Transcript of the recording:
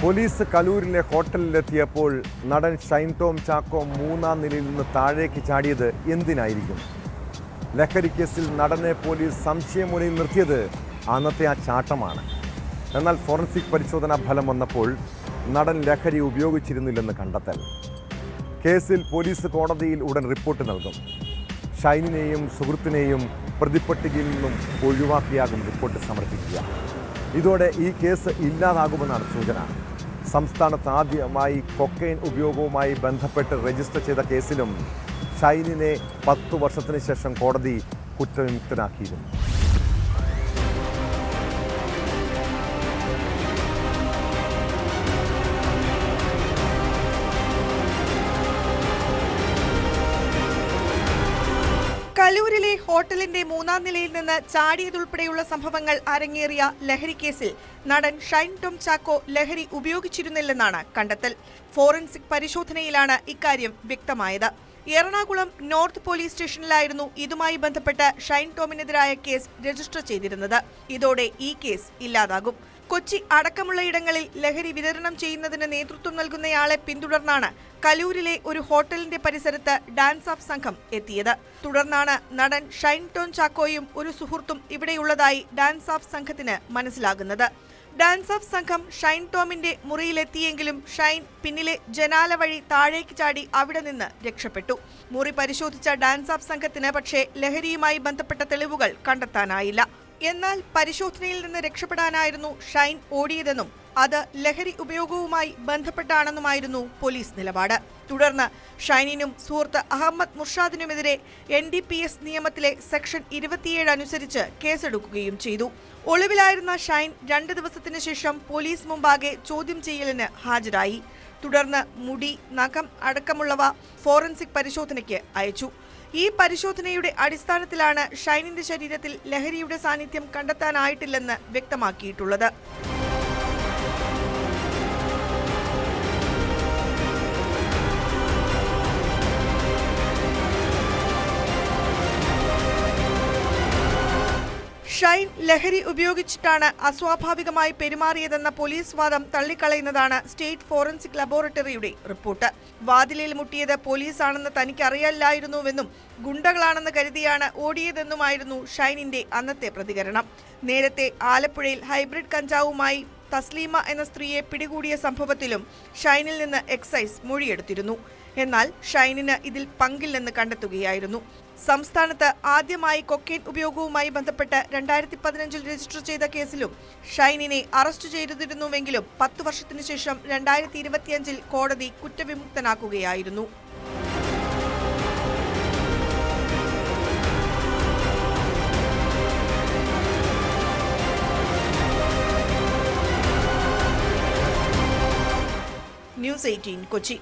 Police കലൂരിലെ ഹോട്ടലിലെത്തിയപ്പോൾ നടൻ ഷൈൻ ടോം ചാക്കോ മൂന്നാം നിലയിൽ നിന്ന് താഴേക്ക് ചാടിയത് എന്തിനായിരിക്കും? ലഹരി കേസിൽ നടനെ പോലീസ് സംശയമുനയിൽ നിർത്തിയത് അന്നത്തെ ആ ചാട്ടമാണ്. എന്നാൽ ഫോറൻസിക് പരിശോധനാ ഫലം വന്നപ്പോൾ നടൻ ലഹരി ഉപയോഗിച്ചിരുന്നില്ലെന്ന് കണ്ടെത്തൽ. കേസിൽ പോലീസ് കോടതിയിൽ ഉടൻ റിപ്പോർട്ട് നൽകും. ഷൈനിനെയും സുഹൃത്തിനെയും പ്രതിപ്പട്ടികയിൽ നിന്നും ഒഴിവാക്കിയാകും റിപ്പോർട്ട് സമർപ്പിക്കുക. ഇതോടെ ഈ കേസ് ഇല്ലാതാകുമെന്നാണ് സൂചന. സംസ്ഥാനത്ത് ആദ്യമായി കൊക്കൈൻ ഉപയോഗവുമായി ബന്ധപ്പെട്ട് രജിസ്റ്റർ ചെയ്ത കേസിലും ഷൈനിനെ 10 വർഷത്തിന് ശേഷം കോടതി കുറ്റവിമുക്തനാക്കിയിരുന്നു. കലൂരിലെ ഹോട്ടലിന്റെ മൂന്നാം നിലയിൽ നിന്ന് ചാടിയതുൾപ്പെടെയുള്ള സംഭവങ്ങൾ അരങ്ങേറിയ ലഹരി കേസിൽ നടൻ ഷൈൻ ടോം ചാക്കോ ലഹരി ഉപയോഗിച്ചിരുന്നില്ലെന്നാണ് കണ്ടെത്തൽ. ഫോറൻസിക് പരിശോധനയിലാണ് ഇക്കാര്യം വ്യക്തമായത്. എറണാകുളം നോർത്ത് പോലീസ് സ്റ്റേഷനിലായിരുന്നു ഇതുമായി ബന്ധപ്പെട്ട് ഷൈൻ ടോമിനെതിരായ കേസ് രജിസ്റ്റർ ചെയ്തിരുന്നത്. ഇതോടെ ഈ കേസ് ഇല്ലാതാകും. കൊച്ചി അടക്കമുള്ള ഇടങ്ങളിൽ ലഹരി വിതരണം ചെയ്യുന്നതിന് നേതൃത്വം നൽകുന്നയാളെ പിന്തുടർന്നാണ് കലൂരിലെ ഒരു ഹോട്ടലിന്റെ പരിസരത്ത് ഡാൻസ് ഓഫ് സംഘം എത്തിയത്. തുടർന്നാണ് നടൻ ഷൈൻ ടോം ചാക്കോയും ഒരു സുഹൃത്തും ഇവിടെയുള്ളതായി ഡാൻസ് ഓഫ് സംഘത്തിന് മനസ്സിലാകുന്നത്. ഡാൻസ് ഓഫ് സംഘം ഷൈൻ ടോമിന്റെ മുറിയിലെത്തിയെങ്കിലും ഷൈൻ പിന്നിലെ ജനാല വഴി താഴേക്ക് ചാടി അവിടെ നിന്ന് രക്ഷപ്പെട്ടു. മുറി പരിശോധിച്ച ഡാൻസ് ഓഫ് സംഘത്തിന് പക്ഷേ ലഹരിയുമായി ബന്ധപ്പെട്ട തെളിവുകൾ കണ്ടെത്താനായില്ല. എന്നാൽ പരിശോധനയിൽ നിന്ന് രക്ഷപ്പെടാനായിരുന്നു ഷൈൻ ഓടിയതെന്നും അത് ലഹരി ഉപയോഗവുമായി ബന്ധപ്പെട്ടാണെന്നുമായിരുന്നു പോലീസ് നിലപാട്. തുടർന്ന് ഷൈനിനും സുഹൃത്ത് അഹമ്മദ് മുർഷാദിനുമെതിരെ NDPS നിയമത്തിലെ സെക്ഷൻ 27 അനുസരിച്ച് കേസെടുക്കുകയും ചെയ്തു. ഒളിവിലായിരുന്ന ഷൈൻ 2 ദിവസത്തിന് ശേഷം പോലീസ് മുമ്പാകെ ചോദ്യം ചെയ്യലിന് ഹാജരായി. തുടർന്ന് മുടി, നഖം അടക്കമുള്ളവ ഫോറൻസിക് പരിശോധനയ്ക്ക് അയച്ചു. ഈ പരിശോധനയുടെ അടിസ്ഥാനത്തിലാണ് ഷൈനിന്റെ ശരീരത്തിൽ ലഹരിയുടെ സാന്നിധ്യം കണ്ടെത്താനായിട്ടില്ലെന്ന് വ്യക്തമാക്കിയിട്ടുള്ളത്. ഷൈൻ ലഹരി ഉപയോഗിച്ചിട്ടാണ് അസ്വാഭാവികമായി പെരുമാറിയതെന്ന പോലീസ് വാദം തള്ളിക്കളയുന്നതാണ് സ്റ്റേറ്റ് ഫോറൻസിക് ലബോറട്ടറിയുടെ റിപ്പോർട്ട്. വാതിലിൽ മുട്ടിയത് പോലീസാണെന്ന് തനിക്കറിയില്ലായിരുന്നുവെന്നും ഗുണ്ടകളാണെന്ന് കരുതിയാണ് ഓടിയതെന്നുമായിരുന്നു ഷൈനിന്റെ അന്നത്തെ പ്രതികരണം. നേരത്തെ ആലപ്പുഴയിൽ ഹൈബ്രിഡ് കഞ്ചാവുമായി തസ്ലീമ എന്ന സ്ത്രീയെ പിടികൂടിയ സംഭവത്തിലും ഷൈനിൽ നിന്ന് എക്സൈസ് മൊഴിയെടുത്തിരുന്നു. എന്നാൽ ഷൈനിന് ഇതിൽ പങ്കില്ലെന്ന് കണ്ടെത്തുകയായിരുന്നു. സംസ്ഥാനത്ത് ആദ്യമായി കൊക്കൈൻ ഉപയോഗവുമായി ബന്ധപ്പെട്ട് 2015 രജിസ്റ്റർ ചെയ്ത കേസിലും ഷൈനിനെ അറസ്റ്റ് ചെയ്തിരുന്നുവെങ്കിലും 10 വർഷത്തിനു ശേഷം 2025 കോടതി കുറ്റവിമുക്തനാക്കുകയായിരുന്നു. ന്യൂസ് 18 കൊച്ചി.